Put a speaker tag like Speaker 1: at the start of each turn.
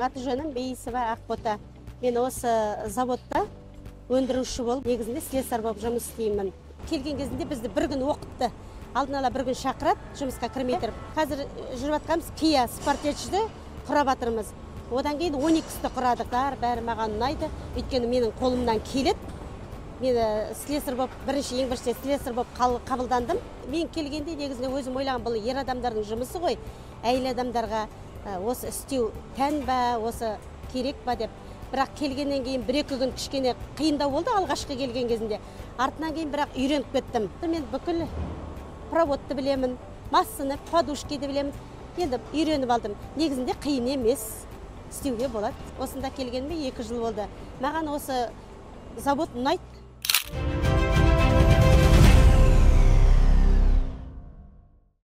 Speaker 1: Менің аты жөнім Бейісова Ақбота. Мен осы заводта өндіруші болып, негізінде слесарь болып жұмыс істеймін. Келген кезінде бізді бір күн оқытты. Алдын ала бір күн шақырады, жұмысқа кірмей тұрып. Қазір жүріп жатқанымыз Kia Sportage'ді құрап жатырмыз. Одан кейін 12-ті құрадық. Бәрі маған ұнайды. Өйткені менің қолымнан келеді. Мен слесарь болып, ең бірінші слесарь болып қабылдандым. Мен келгенде негізінде өзім ойлаған, бұл ер адамдардың жұмысы ғой. Әйел адамдарға осы істеу тән ба, осы керек ба деп. Бірақ келгеннен кейін бір-екі күн кішкене қиындау болды алғашқы келген кезінде. Артынан кейін бірақ үйреніп кеттім. Мен бүкіл проводты білемін, массаны, подушкиді білемін. Енді үйреніп алдым. Негізінде қиын емес, істеуге болады. Осында келгеніме 2 жыл болды. Маған осы завод ұнайды.